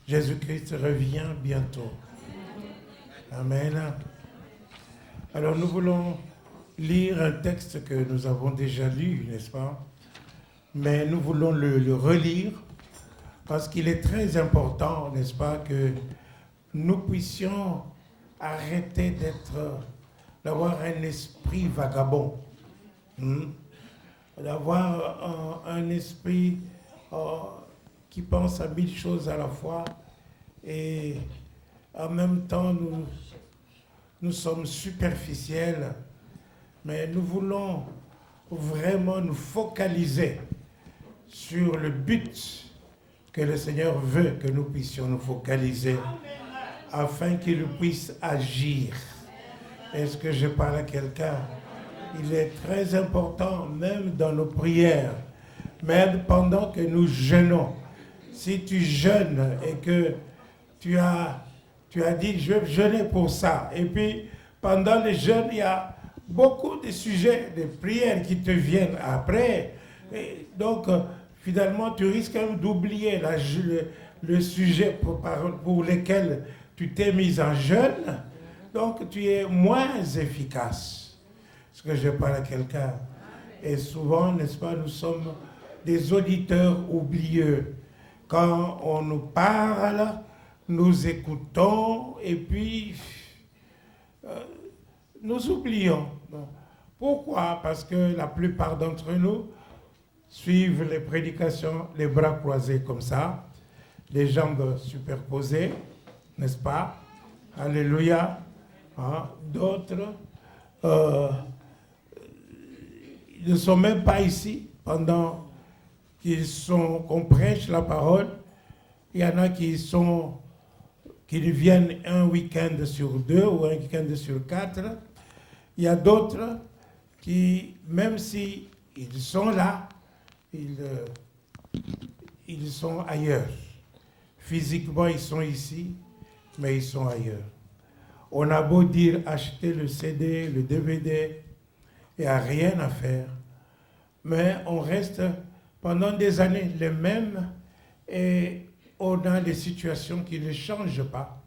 Jésus-Christ revient bientôt. Amen. Alors nous voulons lire un texte que nous avons déjà lu, n'est-ce pas? Mais nous voulons le relire parce qu'il est très important, n'est-ce pas, que nous puissions arrêter d'avoir un esprit vagabond, d'avoir un esprit qui pense à 1000 choses à la fois et en même temps nous sommes superficiels, mais nous voulons vraiment nous focaliser sur le but que le Seigneur veut que nous puissions nous focaliser afin qu'il puisse agir. Est-ce que je parle à quelqu'un? Il est très important, même dans nos prières, même pendant que nous jeûnons. Si tu jeûnes et que tu as dit, je vais jeûner pour ça, et puis pendant le jeûne, il y a beaucoup de sujets, de prières qui te viennent après. Et donc, finalement, tu risques même d'oublier le sujet pour lequel tu t'es mis en jeûne. Donc, tu es moins efficace. Est-ce que je parle à quelqu'un? Et souvent, n'est-ce pas, nous sommes des auditeurs oublieux. Quand on nous parle, nous écoutons et puis nous oublions. Pourquoi? Parce que la plupart d'entre nous suivent les prédications les bras croisés comme ça, les jambes superposées, n'est-ce pas? Alléluia. Hein? D'autres ils ne sont même pas ici pendant qu'on prêche la parole. Il y en a qui viennent un week-end sur 2 ou un week-end sur 4. Il y a d'autres qui, même si ils sont là, ils sont ailleurs. Physiquement, ils sont ici, mais ils sont ailleurs. On a beau dire acheter le CD, le DVD, il n'y a rien à faire. Mais on reste pendant des années les mêmes et on a des situations qui ne changent pas.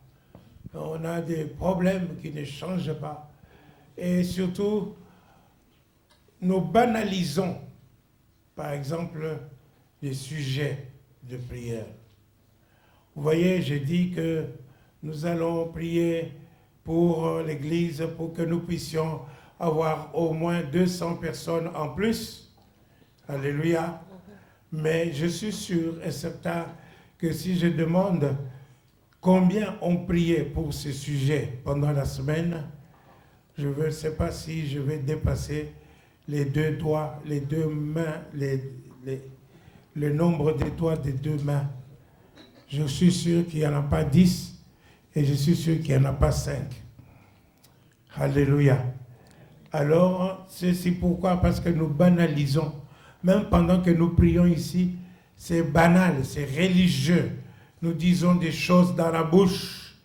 On a des problèmes qui ne changent pas. Et surtout, nous banalisons, par exemple, les sujets de prière. Vous voyez, j'ai dit que nous allons prier pour l'Église, pour que nous puissions avoir au moins 200 personnes en plus. Alléluia. Mais je suis sûr et certain que si je demande combien ont prié pour ce sujet pendant la semaine, je ne sais pas si je vais dépasser les 2 doigts, les 2 mains, le nombre des doigts des 2 mains. Je suis sûr qu'il n'y en a pas 10 et je suis sûr qu'il n'y en a pas 5. Alléluia. Alors, c'est pourquoi? Parce que nous banalisons. Même pendant que nous prions ici, c'est banal, c'est religieux. Nous disons des choses dans la bouche.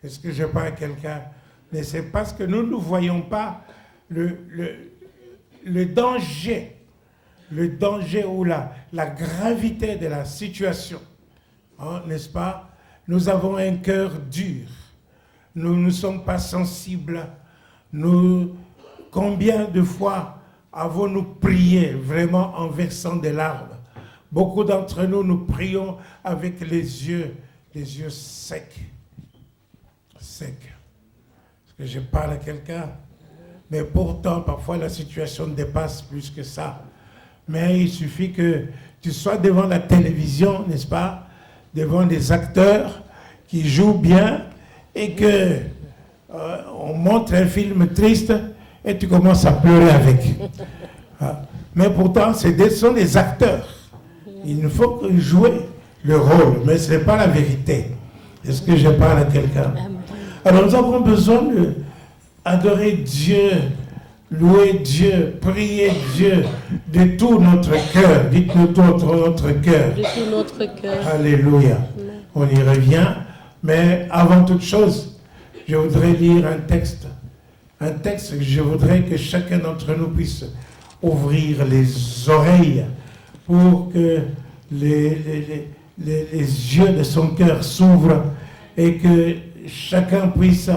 Est-ce que je parle à quelqu'un? Mais c'est parce que nous ne voyons pas le danger ou la gravité de la situation. Hein, n'est-ce pas? Nous avons un cœur dur. Nous ne sommes pas sensibles. Combien de fois avons-nous prié vraiment en versant des larmes? Beaucoup d'entre nous, nous prions avec les yeux secs. Est-ce que je parle à quelqu'un? Mais pourtant, parfois, la situation dépasse plus que ça. Mais il suffit que tu sois devant la télévision, n'est-ce pas? Devant des acteurs qui jouent bien et que on montre un film triste et tu commences à pleurer avec. Mais pourtant, ce sont des acteurs. Il ne faut que jouer le rôle, mais ce n'est pas la vérité. Est-ce que je parle à quelqu'un? Alors nous avons besoin d'adorer Dieu, louer Dieu, prier Dieu de tout notre cœur. Dites-nous notre cœur. De tout notre cœur. Alléluia. On y revient. Mais avant toute chose, je voudrais lire un texte. Un texte que je voudrais que chacun d'entre nous puisse ouvrir les oreilles pour que les yeux de son cœur s'ouvrent et que chacun puisse,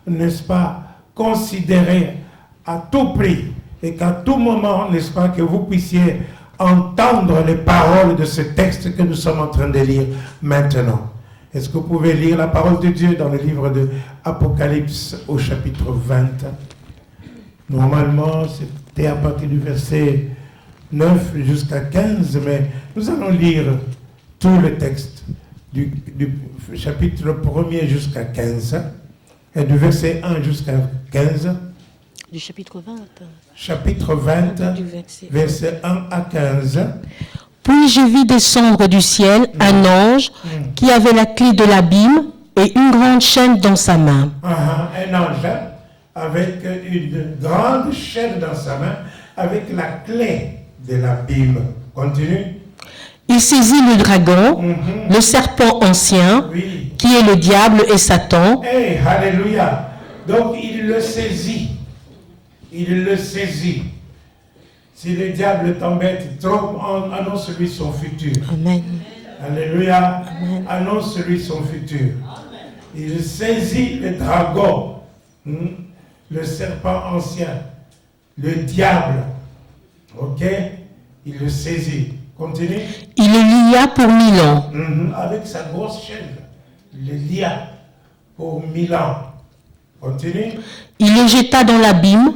n'est-ce pas, considérer à tout prix et qu'à tout moment, n'est-ce pas, que vous puissiez entendre les paroles de ce texte que nous sommes en train de lire maintenant. Est-ce que vous pouvez lire la parole de Dieu dans le livre de Apocalypse au chapitre 20? Normalement, c'était à partir du verset 9 jusqu'à 15, mais nous allons lire tout le texte du chapitre 1er jusqu'à 15, et du verset 1 jusqu'à 15. Du chapitre 20. Chapitre 20, verset 1 à 15. Puis je vis descendre du ciel un ange qui avait la clé de l'abîme et une grande chaîne dans sa main. Un ange avec une grande chaîne dans sa main, avec la clé de l'abîme. Continue. Il saisit le dragon, le serpent ancien, qui est le diable et Satan. Hey, alléluia. Donc il le saisit. Il le saisit. Si le diable t'embête trop, annonce-lui son futur. Amen. Alléluia. Amen. Annonce-lui son futur. Il saisit le dragon, le serpent ancien, le diable. Ok? Il le saisit. Continue. Il le lia pour 1000 ans. Avec sa grosse chaîne. Il le lia pour 1000 ans. Continue. Il le jeta dans l'abîme,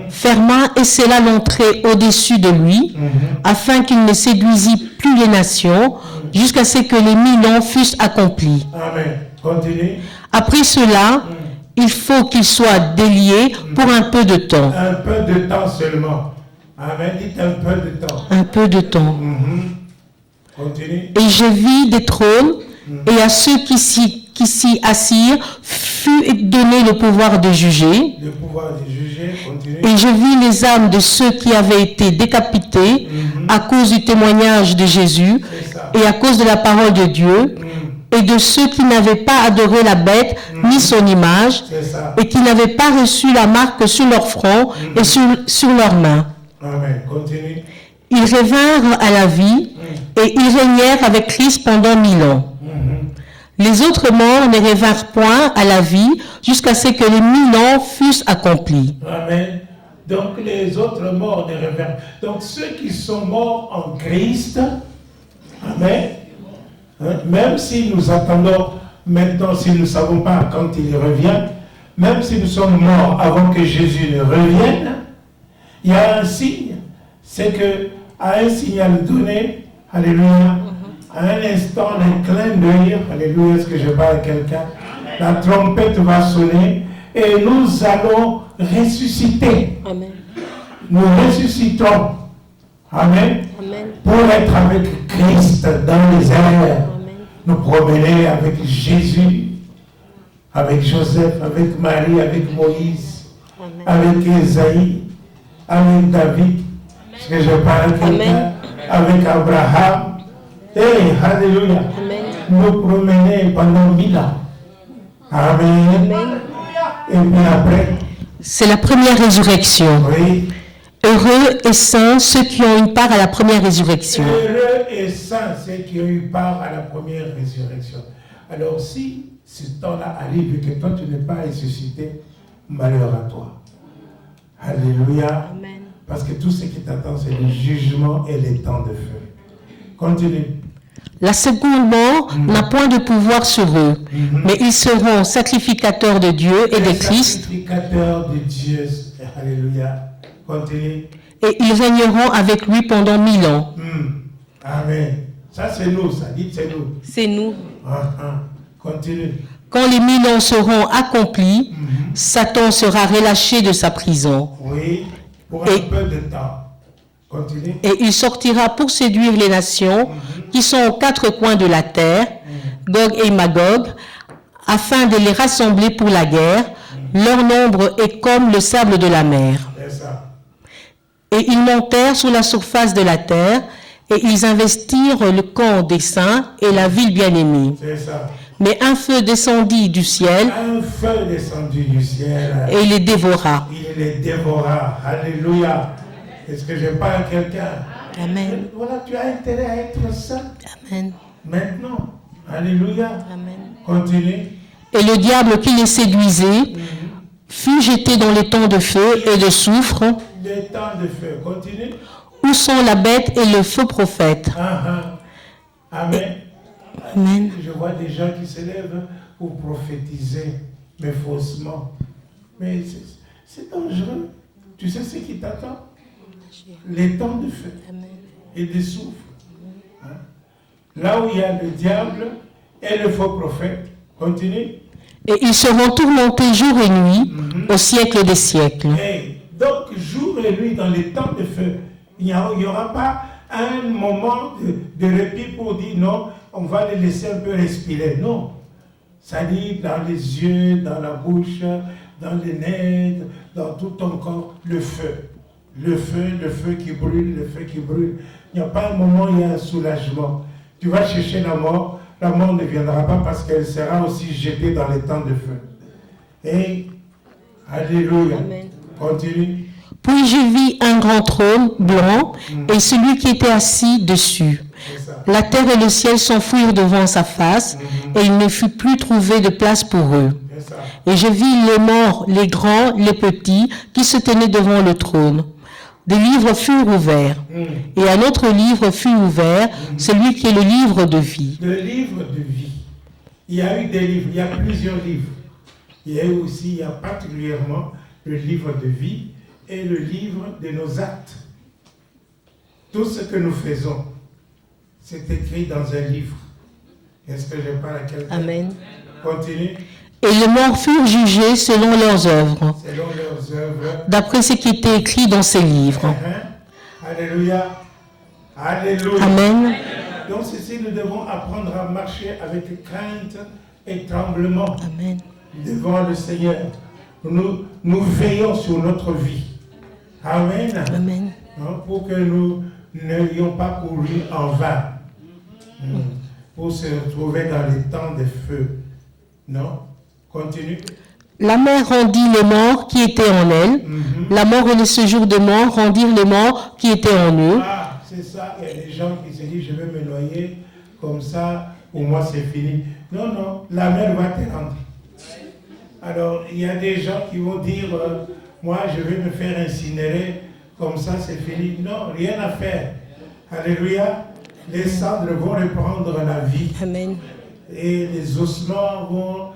ferma et scella l'entrée au-dessus de lui, afin qu'il ne séduisît plus les nations, jusqu'à ce que les 1000 ans fussent accomplis. Amen. Continue. Après cela, il faut qu'il soit délié pour un peu de temps. Un peu de temps seulement. Amen. Dites un peu de temps. Un peu de temps. Continue. Et je vis des trônes, et à ceux qui s'y assirent fut donné le pouvoir de juger. Le pouvoir de juger. Continue. Et je vis les âmes de ceux qui avaient été décapités à cause du témoignage de Jésus et à cause de la parole de Dieu, et de ceux qui n'avaient pas adoré la bête ni son image, et qui n'avaient pas reçu la marque sur leur front et sur leurs mains. Amen. Continue. Ils revinrent à la vie et ils régnèrent avec Christ pendant 1000 ans. Les autres morts ne revinrent point à la vie jusqu'à ce que les 1000 ans fussent accomplis. Amen. Donc les autres morts ne revinrent. Donc ceux qui sont morts en Christ, amen, même si nous attendons maintenant, si nous ne savons pas quand il revient, même si nous sommes morts avant que Jésus ne revienne, il y a un signe, c'est que à un signal donné, alléluia, à un instant, un clin d'œil, alléluia, est-ce que je parle à quelqu'un? La trompette va sonner et nous allons ressusciter. Amen. Nous ressuscitons. Amen. Amen. Pour être avec Christ dans les airs. Amen. Nous promener avec Jésus, avec Joseph, avec Marie, avec Moïse, avec Esaïe, avec David. Est-ce que je parle à quelqu'un? Avec Abraham. Hey, alléluia. Amen. Nous promener pendant 1000 ans. Amen. Et puis après. C'est la première résurrection. Oui. Heureux et saints ceux qui ont une part à la première résurrection. Heureux et saints ceux qui ont eu part à la première résurrection. Alors si ce temps-là arrive et que toi tu n'es pas ressuscité, malheur à toi. Alléluia. Amen. Parce que tout ce qui t'attend, c'est le jugement et les temps de feu. Continue. La seconde mort n'a point de pouvoir sur eux, mais ils seront sacrificateurs de Dieu et de Christ. Sacrificateurs de Dieu. Alléluia. Continue. Et ils régneront avec lui pendant 1000 ans. Amen. Ça c'est nous, ça. Dites c'est nous. C'est nous. Continue. Quand les 1000 ans seront accomplis, Satan sera relâché de sa prison. Oui, pour un peu de temps. Continue. Et il sortira pour séduire les nations qui sont aux quatre coins de la terre, Gog et Magog, afin de les rassembler pour la guerre. Leur nombre est comme le sable de la mer. C'est ça. Et ils montèrent sur la surface de la terre, et ils investirent le camp des saints et la ville bien-aimée. C'est ça. Mais un feu descendit du ciel, Un feu descendu du ciel. et les dévora. Il les dévora. Alléluia. Est-ce que je parle à quelqu'un? Amen. Voilà, tu as intérêt à être saint. Amen. Maintenant, alléluia. Amen. Continue. Et le diable qui les séduisait fut jeté dans les temps de feu et de soufre, Les temps de feu. Continue. où sont la bête et le faux prophète. Amen. Amen. Je vois des gens qui se lèvent pour prophétiser, mais faussement. Mais c'est dangereux. Tu sais ce qui t'attend? Les temps de feu et de soufre. Hein? Là où il y a le diable et le faux prophète. Continue. Et ils seront tourmentés jour et nuit au siècle des siècles. Et donc, jour et nuit, dans les temps de feu, il n'y aura pas un moment de répit pour dire non, on va les laisser un peu respirer. Non. Ça dit dans les yeux, dans la bouche, dans les nerfs, dans tout ton corps, le feu. Le feu qui brûle, le feu qui brûle. Il n'y a pas un moment où il y a un soulagement. Tu vas chercher la mort ne viendra pas parce qu'elle sera aussi jetée dans les temps de feu. Et, alléluia. Amen. Continue. Puis je vis un grand trône blanc et celui qui était assis dessus. La terre et le ciel s'enfuirent devant sa face et il ne fut plus trouvé de place pour eux. Et je vis les morts, les grands, les petits, qui se tenaient devant le trône. Des livres furent ouverts. Et un autre livre fut ouvert, celui qui est le livre de vie. Le livre de vie. Il y a eu des livres, il y a plusieurs livres. Il y a eu aussi, il y a particulièrement le livre de vie et le livre de nos actes. Tout ce que nous faisons, c'est écrit dans un livre. Est-ce que je parle à quelqu'un? Amen. Continue. Et les morts furent jugés selon leurs œuvres, Selon leurs œuvres. d'après ce qui était écrit dans ces livres. Alléluia. Alléluia. Amen. Donc ceci, nous devons apprendre à marcher avec crainte et tremblement Amen. devant le Seigneur. Nous veillons sur notre vie. Amen. Amen. Pour que nous n'ayons pas couru en vain. Pour se retrouver dans les temps de feu. Non? Continue. La mer rendit les morts qui étaient en elle. La mort et le séjour de mort rendirent les morts qui étaient en eux. Ah, c'est ça. Il y a des gens qui se disent, je vais me noyer, comme ça, pour moi c'est fini. Non, non, la mer va te rendre. Alors, il y a des gens qui vont dire, moi je vais me faire incinérer, comme ça c'est fini. Non, rien à faire. Alléluia. Les cendres vont reprendre la vie. Amen. Et les ossements vont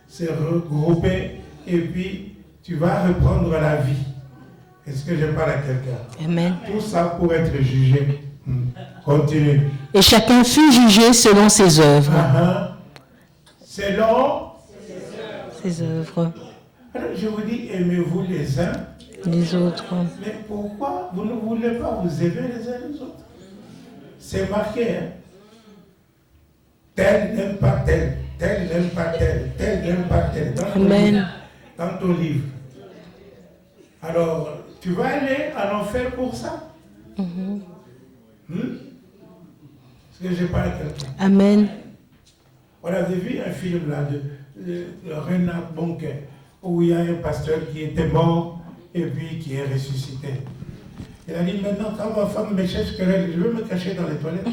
se regrouper et puis tu vas reprendre la vie. Est-ce que je parle à quelqu'un? Amen. Tout ça pour être jugé. Continue. Et chacun fut jugé selon ses œuvres. Selon Ses œuvres. Alors je vous dis, aimez-vous les uns Les autres. Mais pourquoi vous ne voulez pas vous aimer les uns les autres? C'est marqué, hein? Tel n'aime pas tel, tel n'aime pas tel, tel n'aime pas tel. Amen. Dans ton livre. Alors, tu vas aller en enfer pour ça? Est-ce que je parle à quelqu'un? Amen. On avait vu un film là de Renard Bonquet, où il y a un pasteur qui était mort et puis qui est ressuscité. Il a dit, maintenant, quand ma femme me cherche querelle, je vais me cacher dans les toilettes.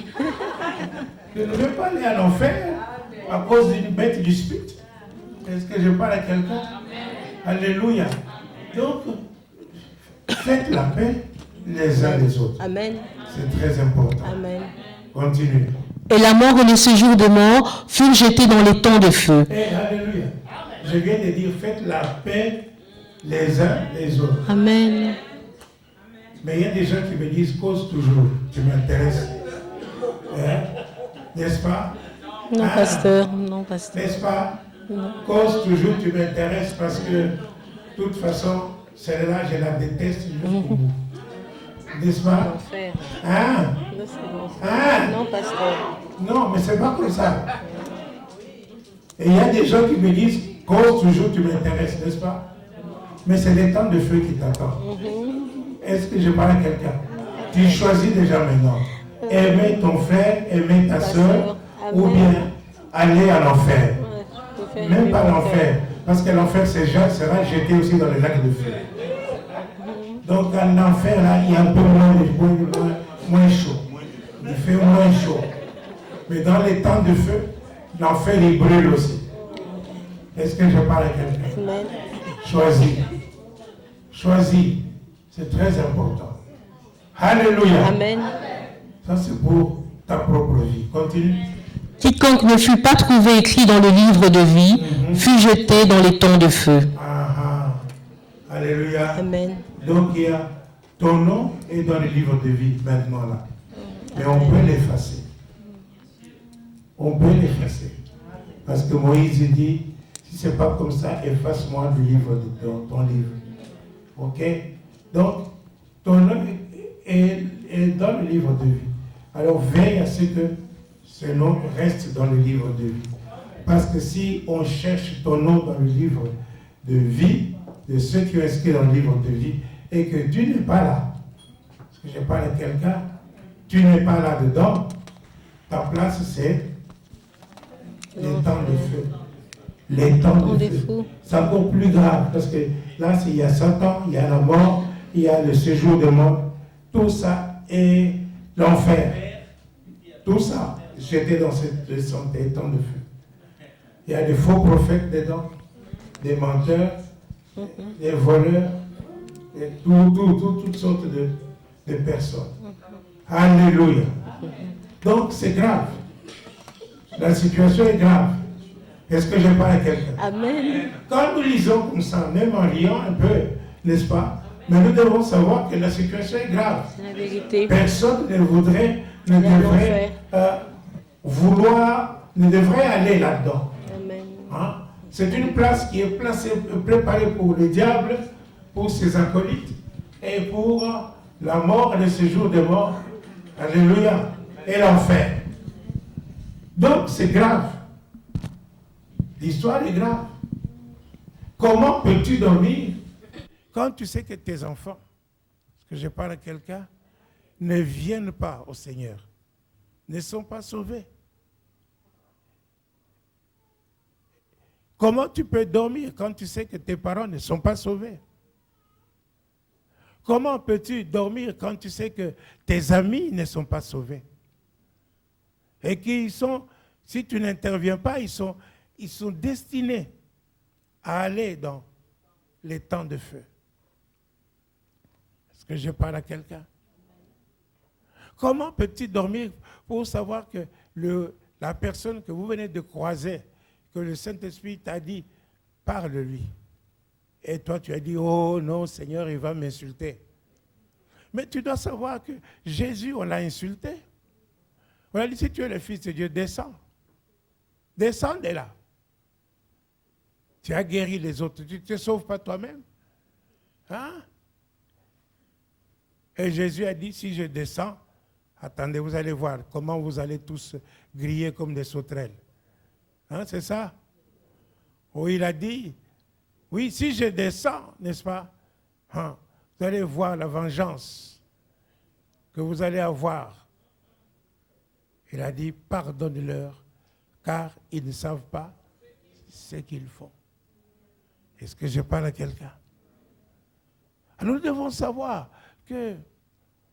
Je ne veux pas aller à l'enfer à cause d'une bête du spit. Est-ce que je parle à quelqu'un? Alléluia. Donc, faites la paix les uns les autres. Amen. C'est très important. Amen. Continue. Et la mort et le séjour de mort furent jetés dans les temps de feu. Et alléluia. Je viens de dire, faites la paix les uns les autres. Amen. Mais il y a des gens qui me disent, cause toujours, tu m'intéresses. Hein? N'est-ce pas? Non, pasteur. Non, pasteur. N'est-ce pas? Non. Cause toujours, tu m'intéresses parce que, de toute façon, celle-là, je la déteste jusqu'au bout. N'est-ce pas? L'enfer. Hein? Non, pasteur. Non, mais c'est pas comme ça. Et il y a des gens qui me disent, cause toujours, tu m'intéresses, n'est-ce pas? Mais c'est les temps de feu qui t'attendent. Est-ce que je parle à quelqu'un? Tu choisis déjà maintenant. Aimer ton frère, aimer ta soeur, ou bien aller à l'enfer. Même pas l'enfer, parce que l'enfer sera jeté aussi dans les lacs de feu. Donc en enfer, là, il y a un peu moins chaud. il fait moins chaud. Mais dans les temps de feu, l'enfer il brûle aussi. Est-ce que je parle à quelqu'un? Choisis. Choisis. C'est très important. Alléluia. Amen. Ça c'est pour ta propre vie. Continue. Quiconque ne fut pas trouvé écrit dans le livre de vie fut jeté dans les temps de feu. Alléluia. Amen. Donc il y a ton nom est dans le livre de vie maintenant là. Mais on peut l'effacer. On peut l'effacer. Parce que Moïse dit, si ce n'est pas comme ça, efface-moi du livre de ton livre. Ok? Donc, ton nom est dans le livre de vie. Alors veille à ce que ce nom reste dans le livre de vie. Parce que si on cherche ton nom dans le livre de vie, de ceux qui ont inscrit dans le livre de vie, et que tu n'es pas là, parce que je parle à quelqu'un, tu n'es pas là-dedans, ta place c'est les temps de feu. Les temps de feu. C'est encore plus grave, parce que là, il y a Satan, il y a la mort, il y a le séjour de mort, tout ça est l'enfer. Tout ça, j'étais dans ces temps de feu. Il y a des faux prophètes dedans, des menteurs, des voleurs, et toutes sortes de personnes. Alléluia. Donc c'est grave. La situation est grave. Est-ce que je parle à quelqu'un? Amen. Quand nous lisons comme ça, même en riant un peu, n'est-ce pas? Mais nous devons savoir que la situation est grave. C'est la vérité. Personne ne devrait aller là-dedans. Hein? C'est une place qui est préparée pour le diable, pour ses acolytes, et pour la mort et le séjour des morts. Alléluia. Et l'enfer. Donc c'est grave. L'histoire est grave. Comment peux-tu dormir quand tu sais que tes enfants, parce que je parle à quelqu'un, ne viennent pas au Seigneur, ne sont pas sauvés? Comment tu peux dormir quand tu sais que tes parents ne sont pas sauvés? Comment peux-tu dormir quand tu sais que tes amis ne sont pas sauvés? Et qu'ils sont, si tu n'interviens pas, ils sont destinés à aller dans les temps de feu. Est-ce que je parle à quelqu'un? Comment peux-tu dormir pour savoir que la personne que vous venez de croiser, que le Saint-Esprit t'a dit, parle-lui. Et toi, tu as dit, oh non, Seigneur, il va m'insulter. Mais tu dois savoir que Jésus, on l'a insulté. On a dit, si tu es le Fils de Dieu, descends. Descends de là. Tu as guéri les autres. Tu ne te sauves pas toi-même. Hein? Et Jésus a dit, si je descends, attendez, vous allez voir comment vous allez tous griller comme des sauterelles. Hein, c'est ça? Oh, il a dit, oui, si je descends, n'est-ce pas? Hein, vous allez voir la vengeance que vous allez avoir. Il a dit, pardonne-leur, car ils ne savent pas ce qu'ils font. Est-ce que je parle à quelqu'un? Alors nous devons savoir que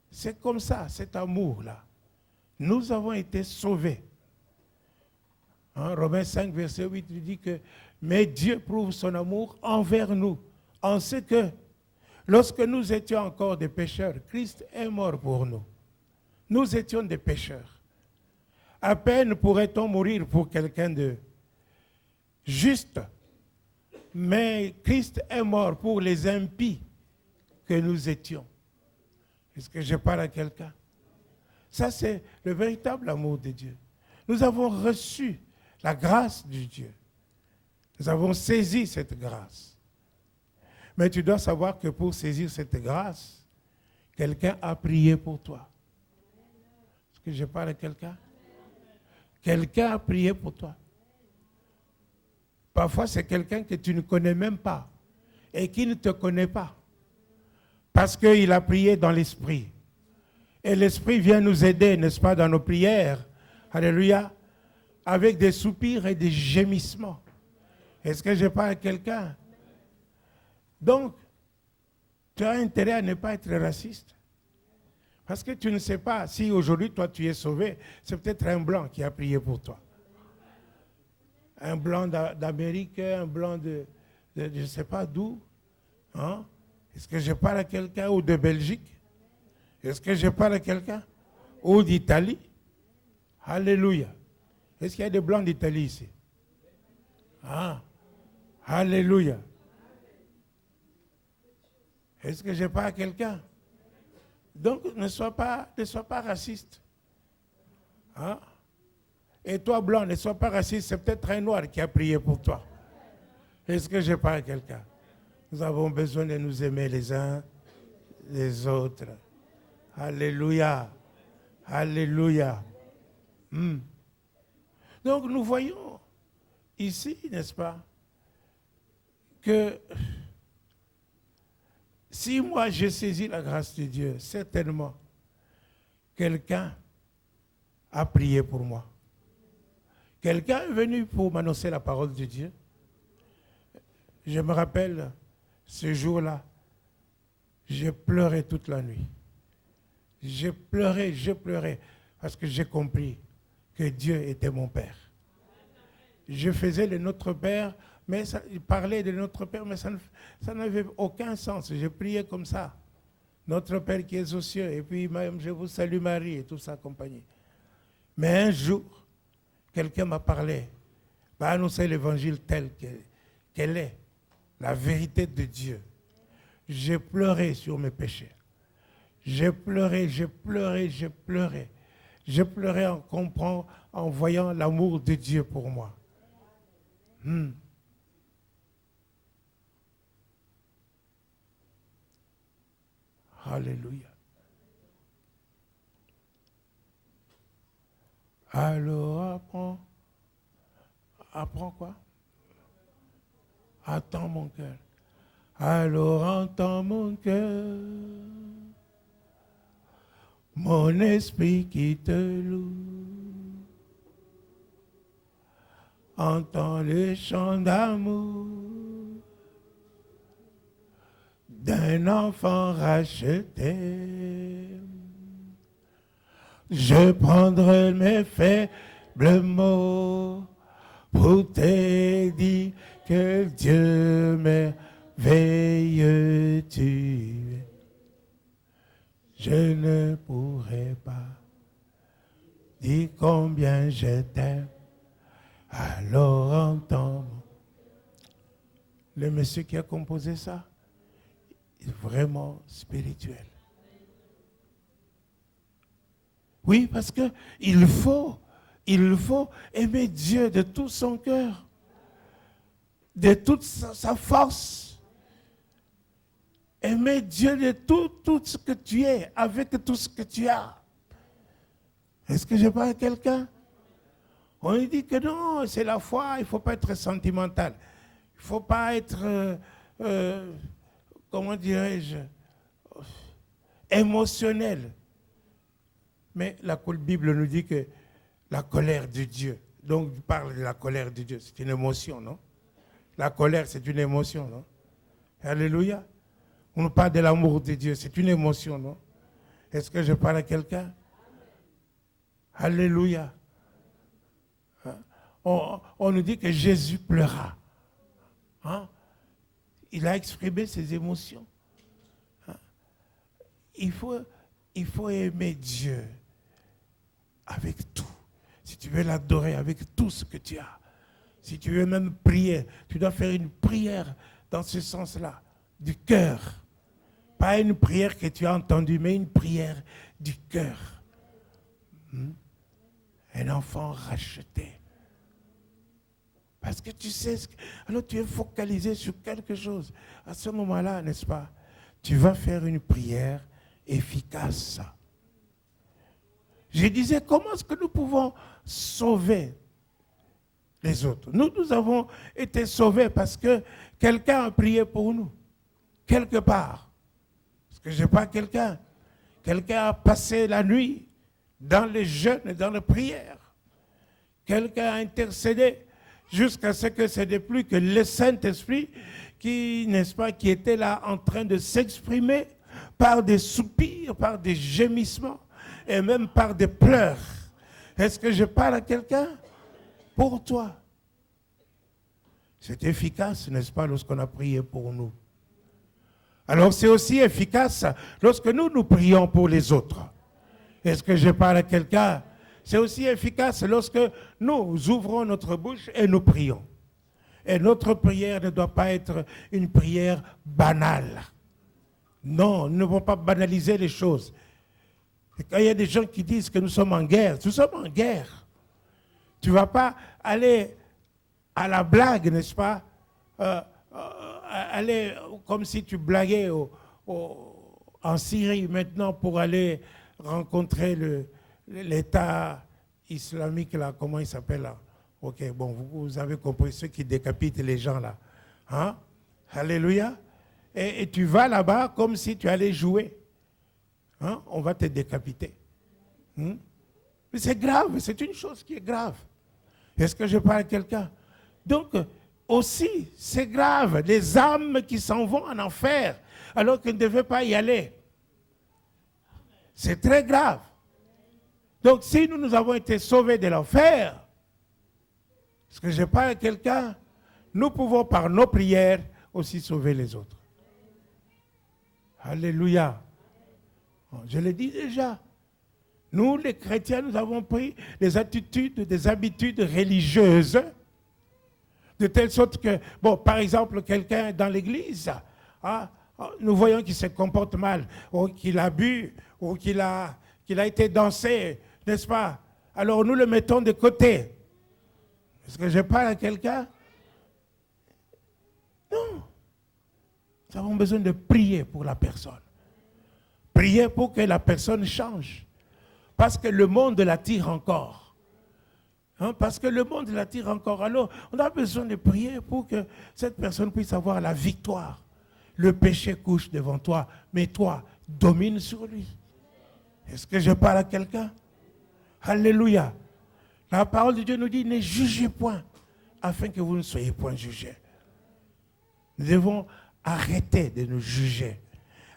c'est comme ça, cet amour-là. Nous avons été sauvés. Hein, Romains 5, verset 8, il dit que « Mais Dieu prouve son amour envers nous, en ce que, lorsque nous étions encore des pécheurs, Christ est mort pour nous. Nous étions des pécheurs. À peine pourrait-on mourir pour quelqu'un de juste, mais Christ est mort pour les impies que nous étions. » Est-ce que je parle à quelqu'un? Ça, c'est le véritable amour de Dieu. Nous avons reçu la grâce de Dieu. Nous avons saisi cette grâce. Mais tu dois savoir que pour saisir cette grâce, quelqu'un a prié pour toi. Est-ce que je parle à quelqu'un? Quelqu'un a prié pour toi. Parfois, c'est quelqu'un que tu ne connais même pas et qui ne te connaît pas. Parce qu'il a prié dans l'Esprit. Et l'Esprit vient nous aider, n'est-ce pas, dans nos prières. Alléluia. Avec des soupirs et des gémissements. Est-ce que je parle à quelqu'un? Donc, tu as intérêt à ne pas être raciste. Parce que tu ne sais pas si aujourd'hui, toi, tu es sauvé. C'est peut-être un blanc qui a prié pour toi. Un blanc d'Amérique, un blanc de je ne sais pas d'où. Hein? Est-ce que je parle à quelqu'un ou de Belgique? Est-ce que je parle à quelqu'un? Ou d'Italie? Alléluia. Est-ce qu'il y a des blancs d'Italie ici? Ah. Alléluia. Est-ce que je parle à quelqu'un? Donc, ne sois pas raciste. Hein? Et toi, blanc, ne sois pas raciste. C'est peut-être un noir qui a prié pour toi. Est-ce que je parle à quelqu'un? Nous avons besoin de nous aimer les uns les autres. Alléluia. Alléluia. Donc, nous voyons ici, n'est-ce pas, que si moi j'ai saisi la grâce de Dieu, certainement, quelqu'un a prié pour moi. Quelqu'un est venu pour m'annoncer la parole de Dieu. Je me rappelle, ce jour-là, j'ai pleuré toute la nuit. J'ai pleuré, parce que j'ai compris que Dieu était mon Père. Je faisais le Notre Père, mais il parlait de Notre Père, mais ça n'avait aucun sens. Je priais comme ça. Notre Père qui est aux cieux, et puis même je vous salue Marie, et tout ça, compagnie. Mais un jour, quelqu'un m'a parlé, m'a annoncé l'évangile tel qu'elle est, la vérité de Dieu. J'ai pleuré sur mes péchés. J'ai pleuré. J'ai pleuré en voyant l'amour de Dieu pour moi. Alléluia. Alors apprends quoi? Attends mon cœur. Alors entends mon cœur, mon esprit qui te loue. Entends le chant d'amour d'un enfant racheté. Je prendrai mes faibles mots pour te dire que Dieu merveilleux tu es. Je ne pourrai pas dire combien je t'aime. Alors entends. Le monsieur qui a composé ça est vraiment spirituel. Oui, parce que il faut aimer Dieu de tout son cœur, de toute sa force. Aimer Dieu de tout ce que tu es, avec tout ce que tu as. Est-ce que je parle à quelqu'un? On lui dit que non, c'est la foi, il ne faut pas être sentimental. Il ne faut pas être, comment dirais-je, émotionnel. Mais la Bible nous dit que la colère de Dieu, donc il parle de la colère de Dieu, c'est une émotion, non? La colère, c'est une émotion, non? Alléluia. On nous parle de l'amour de Dieu, c'est une émotion, non? Est-ce que je parle à quelqu'un? Alléluia. On nous dit que Jésus pleura. Hein? Il a exprimé ses émotions. Hein? Il faut aimer Dieu avec tout. Si tu veux l'adorer avec tout ce que tu as. Si tu veux même prier, tu dois faire une prière dans ce sens-là, du cœur. Pas une prière que tu as entendue, mais une prière du cœur. Un enfant racheté. Parce que tu sais, alors tu es focalisé sur quelque chose. À ce moment-là, n'est-ce pas, tu vas faire une prière efficace. Je disais, comment est-ce que nous pouvons sauver les autres? Nous avons été sauvés parce que quelqu'un a prié pour nous, quelque part. Parce que je n'ai pas quelqu'un. Quelqu'un a passé la nuit dans les jeûnes et dans les prières. Quelqu'un a intercédé jusqu'à ce que ce n'est plus que le Saint-Esprit qui, n'est-ce pas, qui était là en train de s'exprimer par des soupirs, par des gémissements et même par des pleurs. Est-ce que je parle à quelqu'un? Pour toi. C'est efficace, n'est-ce pas, lorsqu'on a prié pour nous. Alors c'est aussi efficace lorsque nous prions pour les autres. Est-ce que je parle à quelqu'un? C'est aussi efficace lorsque nous ouvrons notre bouche et nous prions. Et notre prière ne doit pas être une prière banale. Non, nous ne devons pas banaliser les choses. Et quand il y a des gens qui disent que nous sommes en guerre, nous sommes en guerre. Tu ne vas pas aller à la blague, n'est-ce pas? Aller comme si tu blaguais en Syrie maintenant pour aller rencontrer l'État islamique, là, comment il s'appelle là? Ok, bon, vous avez compris, ceux qui décapitent les gens là. Hein? Alléluia. Et tu vas là-bas comme si tu allais jouer. Hein? On va te décapiter. Mais c'est grave, c'est une chose qui est grave. Est-ce que je parle à quelqu'un? Donc, aussi, c'est grave, les âmes qui s'en vont en enfer alors qu'elles ne devaient pas y aller. C'est très grave. Donc, si nous avons été sauvés de l'enfer, est-ce que je parle à quelqu'un? Nous pouvons par nos prières aussi sauver les autres. Alléluia. Je l'ai dit déjà. Nous, les chrétiens, nous avons pris des habitudes religieuses, de telle sorte que, bon, par exemple, quelqu'un dans l'église, hein, nous voyons qu'il se comporte mal, ou qu'il a bu, ou qu'il a été dansé, n'est-ce pas? Alors nous le mettons de côté. Est-ce que je parle à quelqu'un? Non. Nous avons besoin de prier pour la personne. Prier pour que la personne change. Parce que le monde l'attire encore. Hein, parce que le monde l'attire encore. Alors, on a besoin de prier pour que cette personne puisse avoir la victoire. Le péché couche devant toi, mais toi, domine sur lui. Est-ce que je parle à quelqu'un? Alléluia. La parole de Dieu nous dit, ne jugez point, afin que vous ne soyez point jugés. Nous devons arrêter de nous juger.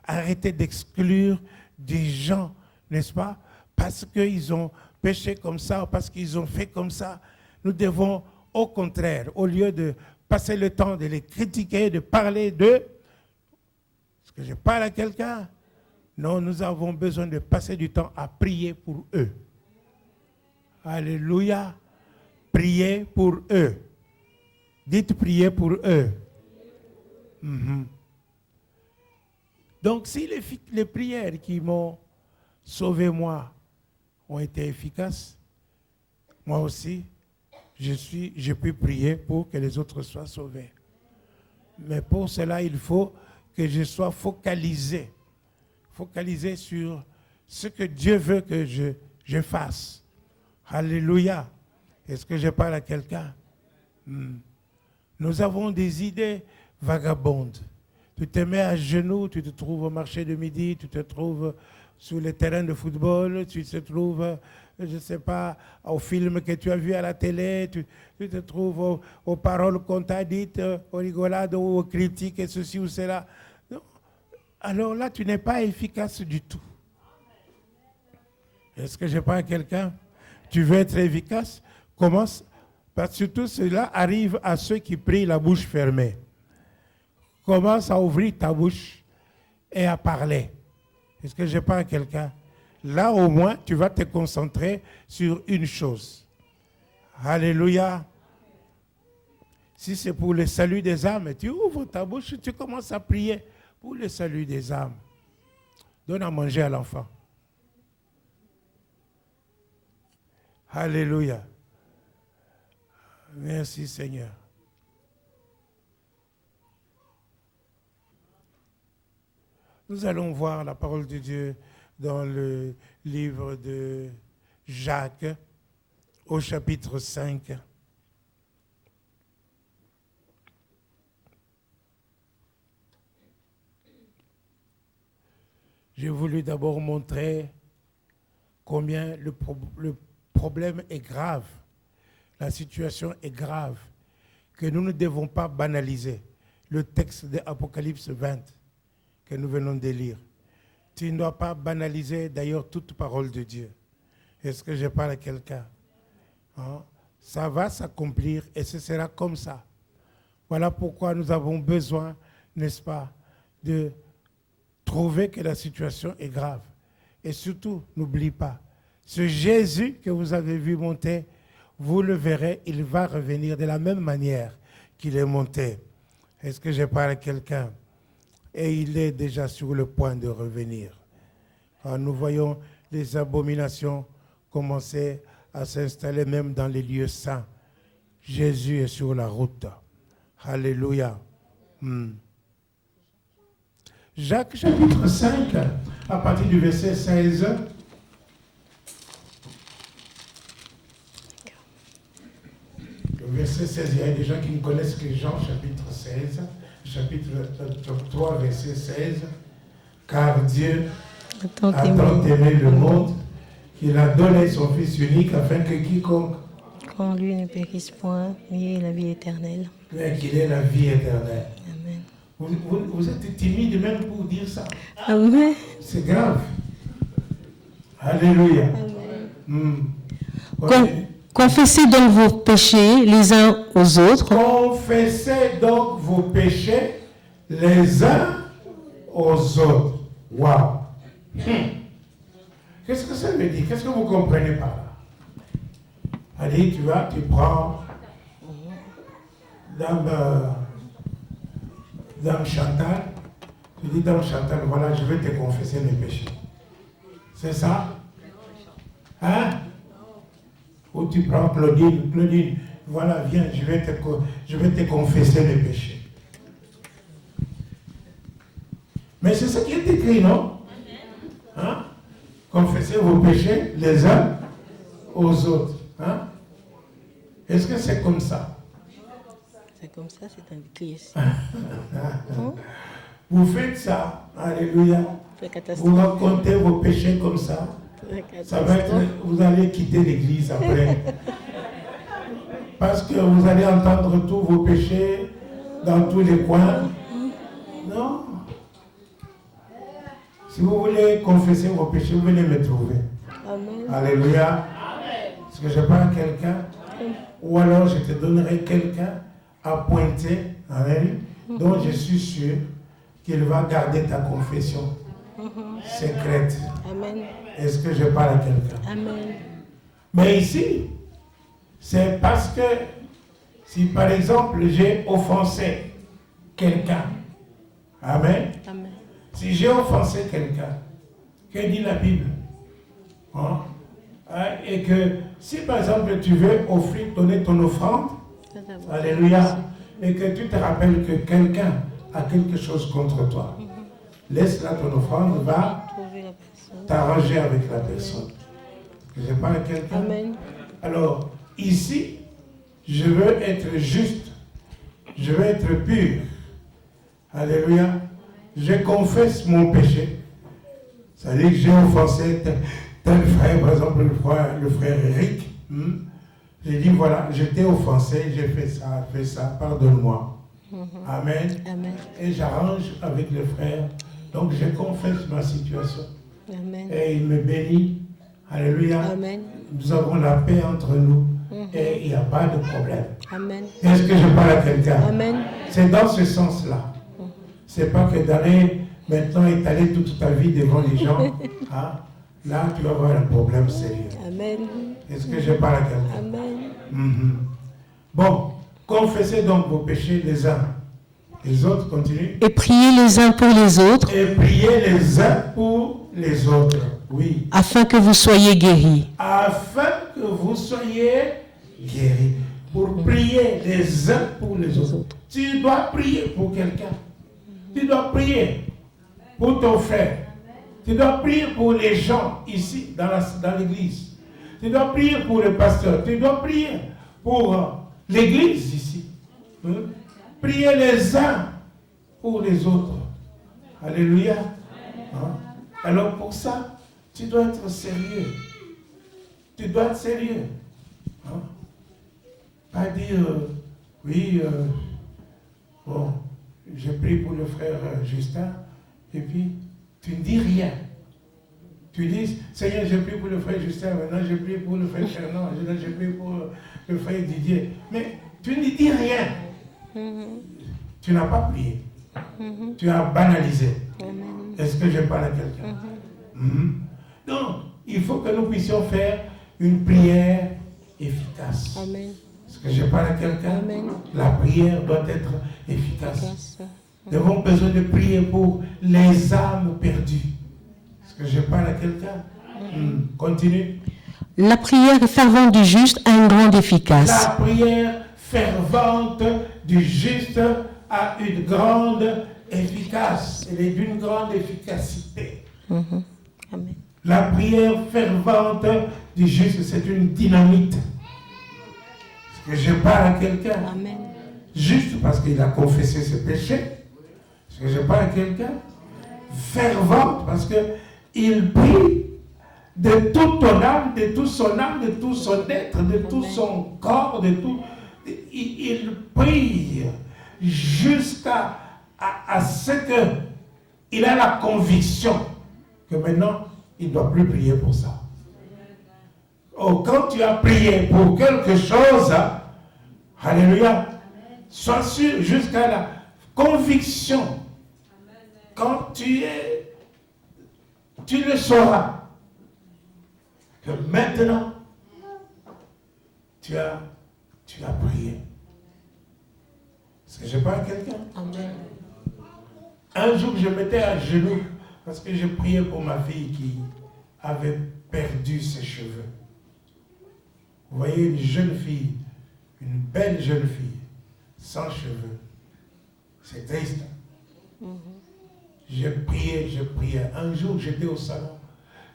Arrêter d'exclure des gens, n'est-ce pas? Parce qu'ils ont péché comme ça, parce qu'ils ont fait comme ça. Nous devons, au contraire, au lieu de passer le temps de les critiquer, de parler d'eux, est-ce que je parle à quelqu'un? Non, nous avons besoin de passer du temps à prier pour eux. Alléluia. Priez pour eux. Dites priez pour eux. Donc, si les prières qui m'ont sauvé moi ont été efficaces, moi aussi, je peux prier pour que les autres soient sauvés. Mais pour cela, il faut que je sois focalisé sur ce que Dieu veut que je fasse. Alléluia. Est-ce que je parle à quelqu'un? Nous avons des idées vagabondes. Tu te mets à genoux, tu te trouves au marché de midi, tu te trouves sur les terrains de football, tu te trouves, je ne sais pas, au film que tu as vu à la télé, tu te trouves aux paroles qu'on t'a dites, aux rigolades ou aux critiques et ceci ou cela. Non. Alors là, tu n'es pas efficace du tout. Est-ce que je parle à quelqu'un? Tu veux être efficace? Commence, parce que tout cela arrive à ceux qui prient la bouche fermée. Commence à ouvrir ta bouche et à parler. Est-ce que je parle à quelqu'un? Là, au moins, tu vas te concentrer sur une chose. Alléluia. Si c'est pour le salut des âmes, tu ouvres ta bouche et tu commences à prier pour le salut des âmes. Donne à manger à l'enfant. Alléluia. Merci Seigneur. Nous allons voir la parole de Dieu dans le livre de Jacques, au chapitre 5. J'ai voulu d'abord montrer combien le problème est grave, la situation est grave, que nous ne devons pas banaliser le texte de Apocalypse 20 que nous venons de lire. Tu ne dois pas banaliser d'ailleurs toute parole de Dieu. Est-ce que je parle à quelqu'un? Hein? Ça va s'accomplir et ce sera comme ça. Voilà pourquoi nous avons besoin, n'est-ce pas, de trouver que la situation est grave. Et surtout, n'oublie pas, ce Jésus que vous avez vu monter, vous le verrez, il va revenir de la même manière qu'il est monté. Est-ce que je parle à quelqu'un? Et il est déjà sur le point de revenir. Alors nous voyons les abominations commencer à s'installer même dans les lieux saints. Jésus est sur la route. Alléluia. Jacques chapitre 5, à partir du verset 16. Le verset 16, il y a des gens qui ne connaissent que Jean chapitre 16, chapitre 3, verset 16. Car Dieu a tant aimé le monde qu'il a donné son Fils unique afin que quiconque qu'en lui ne périsse point, mais la vie éternelle. Mais qu'il ait la vie éternelle. Amen. Vous êtes timide même pour dire ça. Amen. C'est grave. Alléluia. Confessez donc vos péchés les uns aux autres. Confessez donc vos péchés les uns aux autres. Waouh. Qu'est-ce que ça veut dire? Qu'est-ce que vous comprenez par là? Allez, tu prends Dame Chantal, tu dis Dame Chantal, voilà, je vais te confesser mes péchés. C'est ça? Hein? Ou tu prends Claudine, voilà, viens, je vais te confesser mes péchés. Mais c'est ce qui est écrit, non? Hein? Confessez vos péchés les uns aux autres. Hein? Est-ce que c'est comme ça? C'est comme ça, c'est l'église. Vous faites ça, alléluia. Vous racontez vos péchés comme ça. Ça va être, vous allez quitter l'église après. Parce que vous allez entendre tous vos péchés dans tous les coins. Non. Si vous voulez confesser vos péchés, vous venez me trouver. Amen. Alléluia. Est-ce que je parle à quelqu'un? Ou alors je te donnerai quelqu'un à pointer, amen, dont je suis sûr qu'il va garder ta confession secrète. Amen. Est-ce que je parle à quelqu'un? Amen. Mais ici, c'est parce que si par exemple j'ai offensé quelqu'un, amen, Amen. si j'ai offensé quelqu'un, que dit la Bible? Hein? Et que si par exemple tu veux donner ton offrande, alléluia, et que tu te rappelles que quelqu'un a quelque chose contre toi, laisse là ton offrande, va t'arranger avec la personne. Je parle à quelqu'un. Amen. Alors, ici, je veux être juste, je veux être pur. Alléluia. Je confesse mon péché. Ça veut dire que j'ai offensé tel frère, par exemple le frère Eric. J'ai dit, voilà, je t'ai offensé, j'ai fait ça, pardonne-moi. Amen. Amen. Et j'arrange avec le frère. Donc je confesse ma situation. Amen. Et il me bénit. Alléluia. Amen. Nous avons la paix entre nous. Et il n'y a pas de problème. Amen. Est-ce que je parle à quelqu'un? Amen. C'est dans ce sens-là. C'est pas que d'aller maintenant étaler toute ta vie devant les gens. Hein? Là, tu vas avoir un problème sérieux. Amen. Est-ce que je parle à quelqu'un? Amen. Bon, confessez donc vos péchés les uns. Les autres continuent. Et priez les uns pour les autres. Et priez les uns pour les autres. Oui. Afin que vous soyez guéris. Afin que vous soyez guéris. Pour prier les uns pour les autres. Tu dois prier pour quelqu'un. Tu dois prier pour ton frère. Tu dois prier pour les gens ici dans l'église. Tu dois prier pour le pasteur. Tu dois prier pour l'église ici. Priez les uns pour les autres. Alléluia. Alors pour ça, tu dois être sérieux. Tu dois être sérieux. Pas dire, oui, bon, je prie pour le frère Justin, et puis tu ne dis rien. tu dis, Seigneur, je prie pour le frère Justin, maintenant je prie pour le frère Fernand, maintenant je prie pour le frère Didier. Mais tu ne dis rien. Tu n'as pas prié. Tu as banalisé. Est-ce que je parle à quelqu'un? Donc, il faut que nous puissions faire une prière efficace. Amen. Est-ce que je parle à quelqu'un? Amen. La prière doit être efficace. Nous avons besoin de prier pour les âmes perdues. Est-ce que je parle à quelqu'un? Continue. La prière fervente du juste a une grande efficace. La prière fervente du juste a une grande efficace. Elle est d'une grande efficacité. Amen. La prière fervente du juste, c'est une dynamite. Est-ce que je parle à quelqu'un? Amen. Juste parce qu'il a confessé ses péchés. Est-ce que je parle à quelqu'un? Fervente parce qu'il prie de toute ton âme, de tout son âme, de tout son être, de tout son corps, de tout. Il prie jusqu'à ce qu'il a la conviction que maintenant, il ne doit plus prier pour ça. Oh, quand tu as prié pour quelque chose, alléluia, sois sûr jusqu'à la conviction. Quand tu le sauras que maintenant tu as prié. Est-ce que je parle à quelqu'un? Amen. Un jour, je m'étais à genoux parce que je priais pour ma fille qui avait perdu ses cheveux. Vous voyez une jeune fille, une belle jeune fille, sans cheveux. C'est triste. J'ai prié. Un jour, j'étais au salon.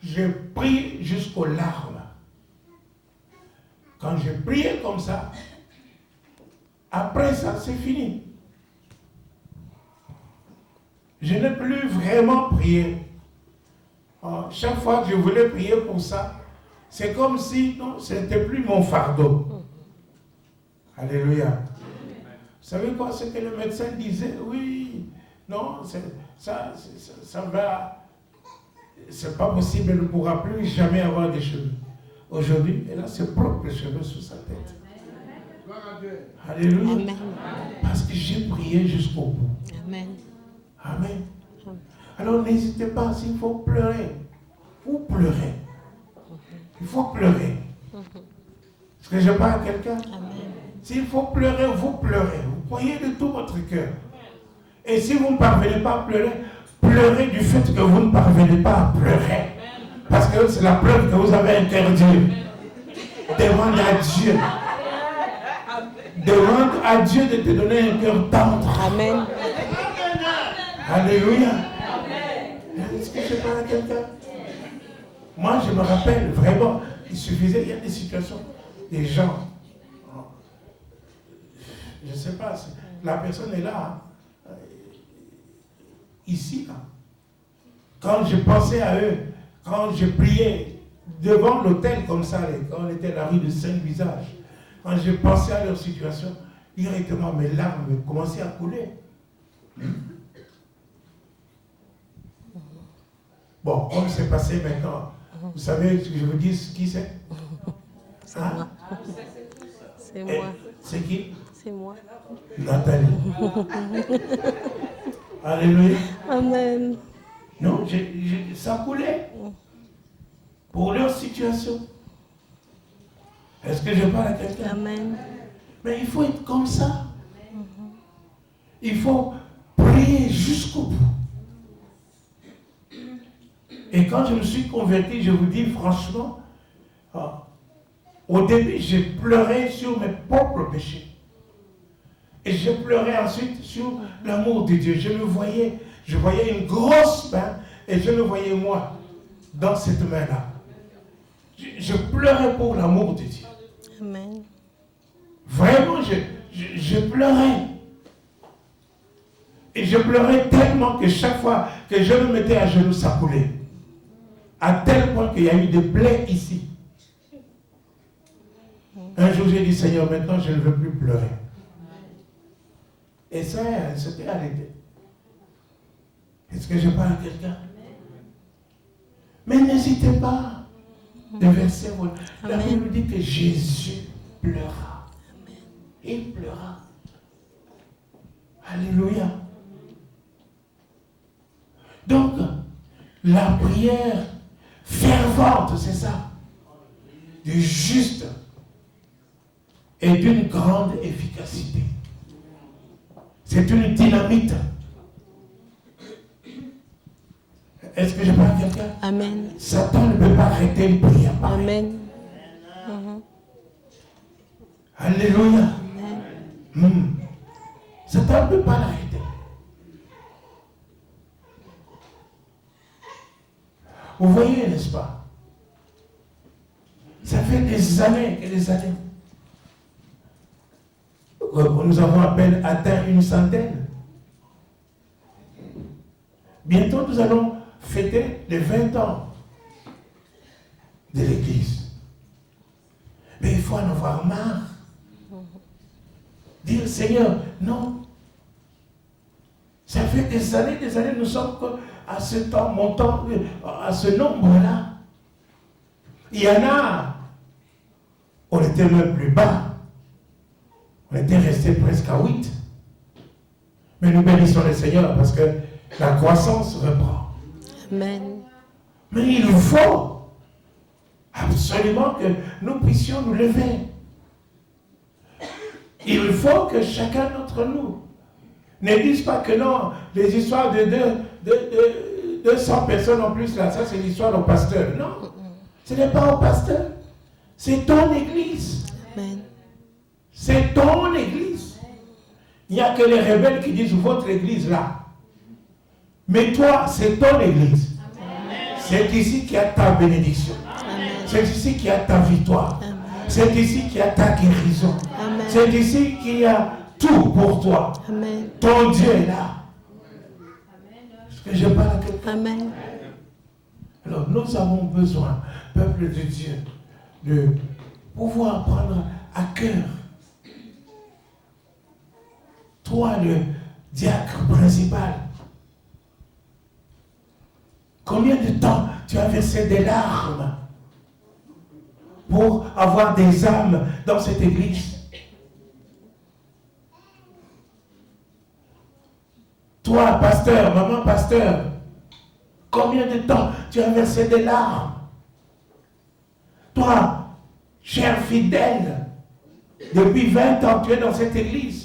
J'ai prié jusqu'aux larmes. Quand j'ai prié comme ça, après ça, c'est fini. Je n'ai plus vraiment prié. Chaque fois que je voulais prier pour ça, c'est comme si, non, ce n'était plus mon fardeau. Alléluia. Vous savez quoi, ce que le médecin disait? Oui, non, ça va, c'est pas possible, elle ne pourra plus jamais avoir des cheveux. Aujourd'hui, elle a ses propres cheveux sur sa tête. Alléluia. Amen. Parce que j'ai prié jusqu'au bout. Amen. Amen. Alors n'hésitez pas, s'il faut pleurer, vous pleurez. Il faut pleurer. Est-ce que je parle à quelqu'un? S'il faut pleurer, vous pleurez. Vous croyez de tout votre cœur. Et si vous ne parvenez pas à pleurer, pleurez du fait que vous ne parvenez pas à pleurer. Parce que c'est la preuve que vous avez un cœur dur. Demande à Dieu. Demande à Dieu de te donner un cœur tendre. Amen. Alléluia. Est-ce que je parle à quelqu'un? Moi, je me rappelle vraiment, il suffisait, il y a des situations, des gens, je ne sais pas, la personne est là, ici, là. Quand je pensais à eux, quand je priais devant l'autel comme ça, quand on était à la rue de Saint-Visage, quand je pensais à leur situation, directement mes larmes commençaient à couler. Bon, comme c'est passé maintenant, vous savez ce que je vous dis, qui c'est? C'est moi. C'est moi. C'est qui? C'est moi. Nathalie. Alléluia. Amen. Non, ça coulait pour leur situation. Est-ce que je parle à quelqu'un? Amen. Mais il faut être comme ça. Il faut prier jusqu'au bout. Et quand je me suis converti, je vous dis franchement, au début, j'ai pleuré sur mes propres péchés. Et je pleurais ensuite sur l'amour de Dieu. Je voyais une grosse main et je le voyais moi dans cette main-là. Je pleurais pour l'amour de Dieu. Amen. Vraiment, je pleurais. Et je pleurais tellement que chaque fois que je me mettais à genoux, ça coulait. À tel point qu'il y a eu des plaies ici. Un jour, j'ai dit, Seigneur, maintenant, je ne veux plus pleurer. Et ça, c'était arrêté. Est-ce que je parle à quelqu'un? Mais n'hésitez pas. Le verset, la Bible dit que Jésus pleura. Il pleura. Alléluia. Donc, la prière fervente, c'est ça, du juste et d'une grande efficacité. C'est une dynamite. Est-ce que je parle à quelqu'un? Amen. Satan ne peut pas arrêter une prière. Amen. Alléluia. Satan ne peut pas l'arrêter. Vous voyez, n'est-ce pas? Ça fait des années et des années. Nous avons à peine atteint une centaine. Bientôt, nous allons fêter les 20 ans de l'Église. Mais il faut en avoir marre. Dire, Seigneur, non. Ça fait des années, nous sommes à ce temps, montant, à ce nombre-là. Il y en a, on était même plus bas. On était resté presque à 8. Mais nous bénissons le Seigneur parce que la croissance reprend. Amen. Mais il faut absolument que nous puissions nous lever. Il faut que chacun d'entre nous ne dise pas que non, les histoires de 200 personnes en plus, là, ça c'est l'histoire au pasteur. Non, ce n'est pas au pasteur. C'est ton église. Amen. C'est ton église. Il n'y a que les rebelles qui disent votre église là. Mais toi, c'est ton église. C'est ici qu'il y a ta bénédiction. C'est ici qu'il y a ta victoire. C'est ici qu'il y a ta guérison. C'est ici qu'il y a tout pour toi. Amen. Ton Dieu est là. Est-ce que je parle à quelqu'un? Amen. Alors nous avons besoin, peuple de Dieu, de pouvoir prendre à cœur. Toi, le diacre principal, combien de temps tu as versé des larmes pour avoir des âmes dans cette église? Toi, pasteur, maman, pasteur, combien de temps tu as versé des larmes? Toi, cher fidèle, depuis 20 ans, tu es dans cette église.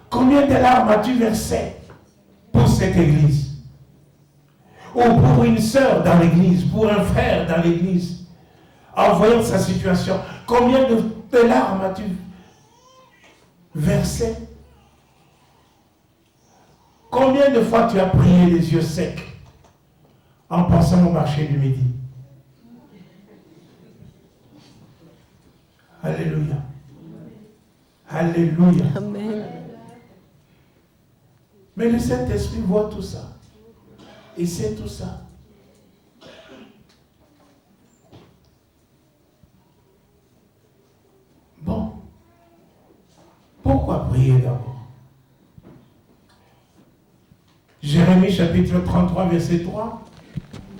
Combien de larmes as-tu versé pour cette église? Ou pour une sœur dans l'église, pour un frère dans l'église, en voyant sa situation? Combien de larmes as-tu versé? Combien de fois tu as prié les yeux secs en pensant au marché du midi? Alléluia. Alléluia. Amen. Mais le Saint-Esprit voit tout ça. Il sait tout ça. Bon. Pourquoi prier d'abord? Jérémie chapitre 33, verset 3.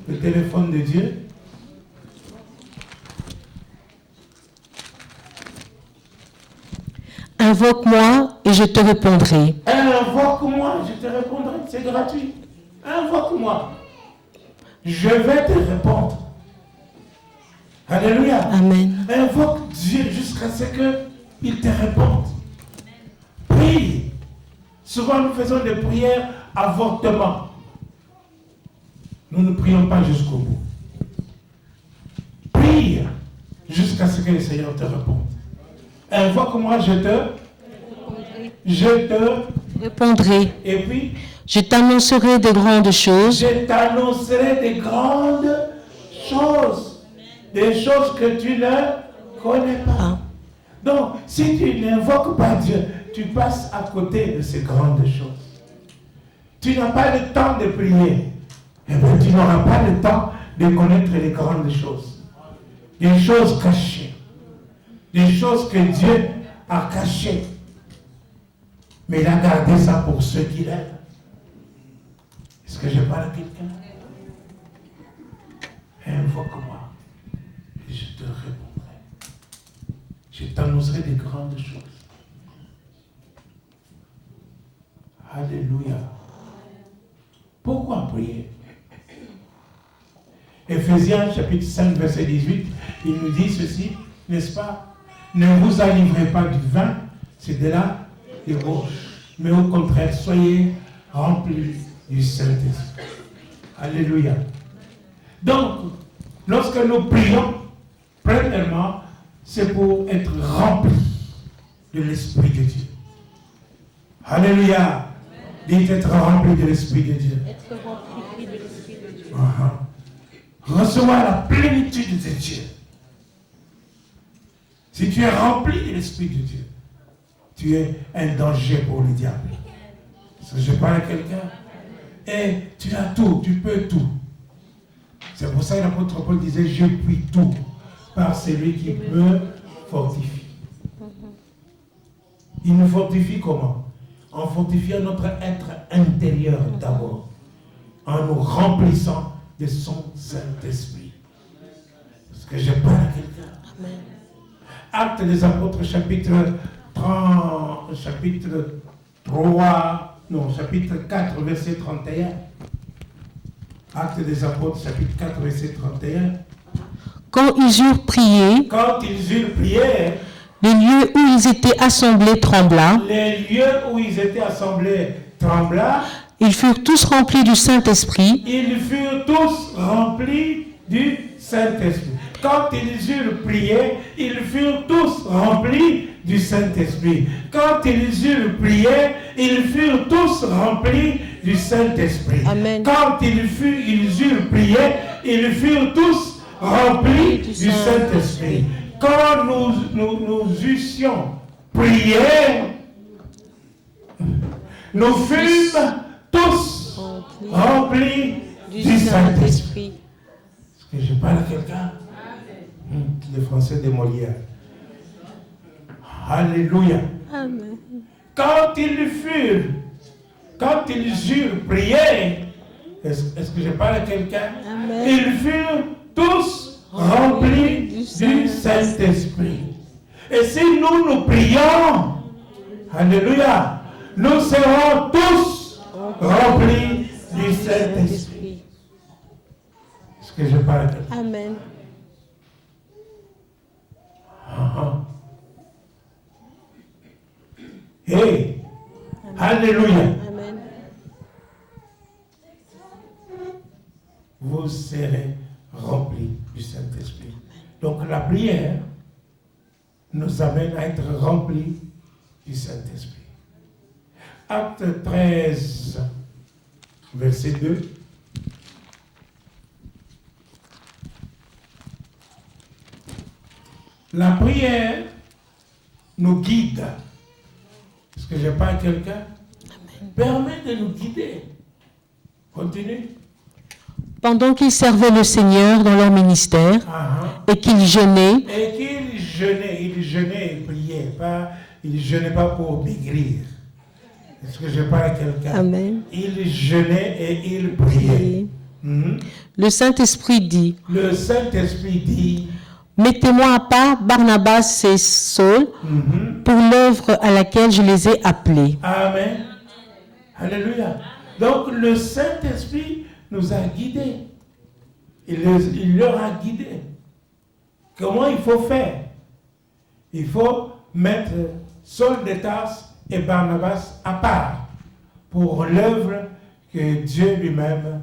Le téléphone de Dieu. Invoque-moi et je te répondrai. Invoque-moi, je te répondrai. C'est gratuit. Invoque-moi. Je vais te répondre. Alléluia. Amen. Invoque Dieu jusqu'à ce qu'il te réponde. Prie. Souvent nous faisons des prières avortement. Nous ne prions pas jusqu'au bout. Prie jusqu'à ce que le Seigneur te réponde. Invoque-moi, je te répondrai. Et puis, je t'annoncerai de grandes choses. Je t'annoncerai des grandes choses. Des choses que tu ne connais pas. Ah. Donc, si tu n'invoques pas Dieu, tu passes à côté de ces grandes choses. Tu n'as pas le temps de prier. Eh bien, tu n'auras pas le temps de connaître les grandes choses. Des choses cachées. Des choses que Dieu a cachées. Mais il a gardé ça pour ceux qu'il aime. Est-ce que je parle à quelqu'un? Invoque-moi et je te répondrai. Je t'annoncerai des grandes choses. Alléluia. Pourquoi prier? Éphésiens chapitre 5 verset 18, il nous dit ceci, n'est-ce pas? Ne vous enivrez pas du vin, c'est de la débauche, mais au contraire, soyez remplis du Saint-Esprit. Alléluia. Donc, lorsque nous prions, premièrement, c'est pour être remplis de l'Esprit de Dieu. Alléluia. Dites être rempli de l'Esprit de Dieu. Être rempli de l'Esprit de Dieu. Recevoir la plénitude de Dieu. Si tu es rempli de l'Esprit de Dieu, tu es un danger pour le diable. Parce que je parle à quelqu'un et tu as tout, tu peux tout. C'est pour ça que l'apôtre Paul disait, je puis tout par celui qui me fortifie. Il nous fortifie comment? En fortifiant notre être intérieur d'abord, en nous remplissant de son Saint-Esprit. Parce que je parle à quelqu'un. Amen. Actes des Apôtres, chapitre 4, verset 31. Actes des Apôtres, chapitre 4, verset 31. Quand ils eurent prié, les lieux où ils étaient assemblés trembla. Ils furent tous remplis du Saint-Esprit. Quand ils eurent prié, ils furent tous remplis du Saint-Esprit. Quand ils eurent prié, ils furent tous remplis du Saint-Esprit. Amen. Quand ils eurent prié, ils furent tous remplis du Saint-Esprit. Quand nous eussions prié, nous fûmes tous remplis du Saint-Esprit. Est-ce que je parle à quelqu'un? Le français de Molière. Alléluia. Amen. Quand ils eurent prié, est-ce que je parle à quelqu'un? Amen. Ils furent tous remplis du Saint-Esprit. Et si nous prions, alléluia, nous serons tous remplis du Saint-Esprit. Est-ce que je parle à quelqu'un? Amen. Hey, alléluia. Amen. Vous serez remplis du Saint-Esprit. Donc la prière nous amène à être remplis du Saint-Esprit. Acte 13, verset 2. La prière nous guide. Est-ce que je parle à quelqu'un? Permet de nous guider. Continue. Pendant qu'ils servaient le Seigneur dans leur ministère et qu'ils jeûnaient. Ils jeûnaient et priaient. Ils ne jeûnaient pas pour maigrir. Est-ce que je parle à quelqu'un? Amen. Ils jeûnaient et ils priaient. Le Saint-Esprit dit. Mettez-moi à part Barnabas et Saul pour l'œuvre à laquelle je les ai appelés. Amen. Alléluia. Donc le Saint-Esprit nous a guidés. Il leur a guidés. Comment il faut faire? Il faut mettre Saul de Tarse et Barnabas à part pour l'œuvre que Dieu lui-même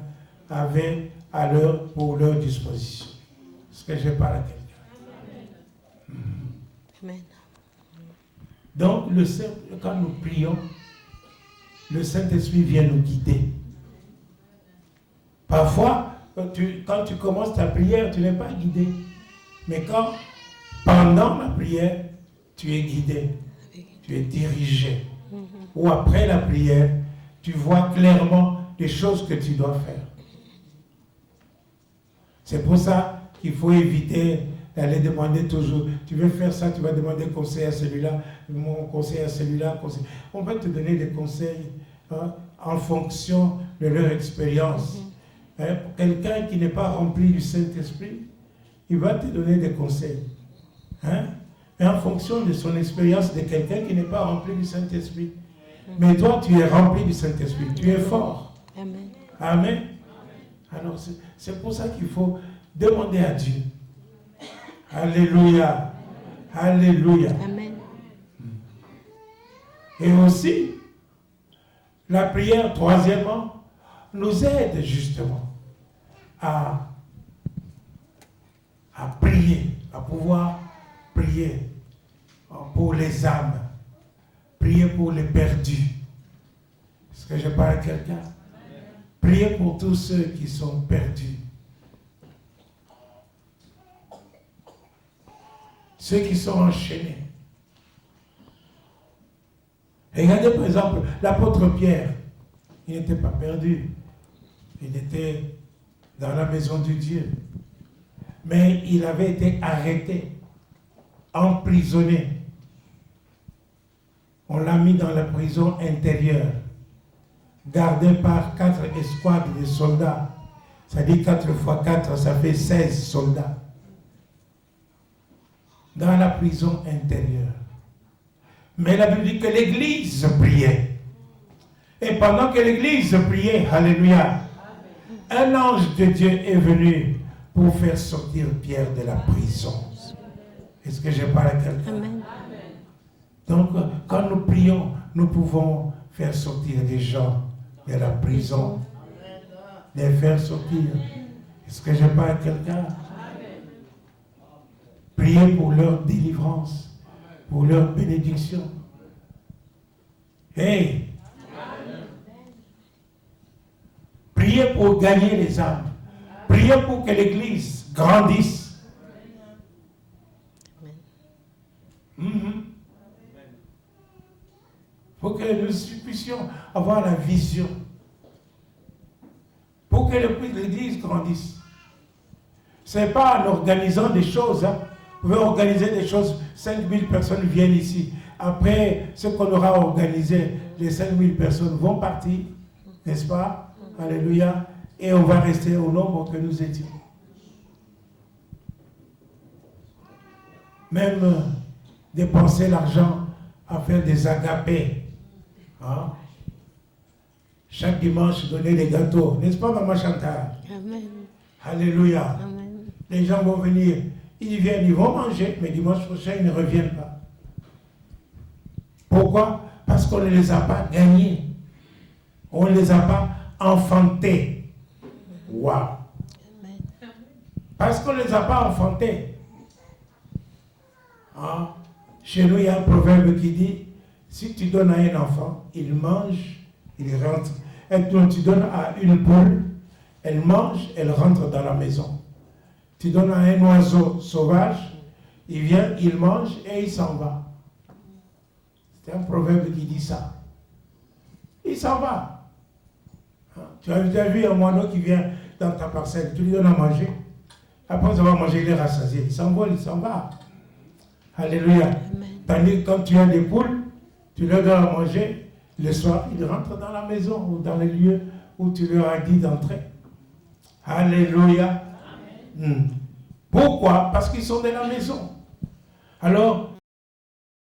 avait pour leur disposition. Est-ce que je parle à quelqu'un? Amen. Donc, quand nous prions, le Saint-Esprit vient nous guider. Parfois, quand tu commences ta prière, tu n'es pas guidé. Mais quand, pendant la prière, tu es guidé, tu es dirigé. Ou après la prière, tu vois clairement les choses que tu dois faire. C'est pour ça qu'il faut éviter d'aller demander toujours, tu veux faire ça, tu vas demander conseil à celui-là, mon conseil à celui-là. On va te donner des conseils en fonction de leur expérience. Hein, quelqu'un qui n'est pas rempli du Saint-Esprit, il va te donner des conseils. Hein? Et en fonction de son expérience de quelqu'un qui n'est pas rempli du Saint-Esprit. Mais toi, tu es rempli du Saint-Esprit. Tu es fort. Amen. Amen. Alors, c'est pour ça qu'il faut demander à Dieu. Alléluia. Alléluia. Amen. Et aussi, la prière, troisièmement, nous aide justement à prier, à pouvoir prier pour les âmes, prier pour les perdus. Est-ce que je parle à quelqu'un? Prier pour tous ceux qui sont perdus. Ceux qui sont enchaînés. Regardez par exemple l'apôtre Pierre. Il n'était pas perdu. Il était dans la maison de Dieu. Mais il avait été arrêté, emprisonné. On l'a mis dans la prison intérieure, gardé par 4 escouades de soldats. Ça dit 4 fois 4, ça fait 16 soldats. Dans la prison intérieure. Mais la Bible dit que l'Église priait. Et pendant que l'Église priait, alléluia, un ange de Dieu est venu pour faire sortir Pierre de la prison. Est-ce que je parle à quelqu'un? Amen. Donc, quand nous prions, nous pouvons faire sortir des gens de la prison. Les faire sortir. Est-ce que je parle à quelqu'un? Priez pour leur délivrance, pour leur bénédiction. Hey! Priez pour gagner les âmes. Priez pour que l'Église grandisse. Pour que nous puissions avoir la vision. Pour que l'Église grandisse. Ce n'est pas en organisant des choses. Hein. Vous pouvez organiser des choses, 5000 personnes viennent ici. Après ce qu'on aura organisé, les 5000 personnes vont partir, n'est-ce pas? Alléluia. Et on va rester au nombre que nous étions. Même dépenser l'argent à faire des agapés. Hein? Chaque dimanche, donner des gâteaux. N'est-ce pas, Maman Chantal? Amen. Alléluia. Amen. Les gens vont venir. Ils viennent, ils vont manger, mais dimanche prochain, ils ne reviennent pas. Pourquoi? Parce qu'on ne les a pas gagnés. On ne les a pas enfantés. Waouh! Parce qu'on ne les a pas enfantés. Hein? Chez nous, il y a un proverbe qui dit, si tu donnes à un enfant, il mange, il rentre. Et donc, tu donnes à une poule, elle mange, elle rentre dans la maison. Tu donnes à un oiseau sauvage, il vient, il mange et il s'en va. C'est un proverbe qui dit ça. Il s'en va. Tu as vu un moineau qui vient dans ta parcelle, tu lui donnes à manger. Après avoir mangé, il est rassasié. Il s'envole, il s'en va. Alléluia. Amen. Tandis que quand tu as des poules, tu leur donnes à manger, le soir, ils rentrent dans la maison ou dans les lieux où tu leur as dit d'entrer. Alléluia. Pourquoi? Parce qu'ils sont dans la maison. Alors,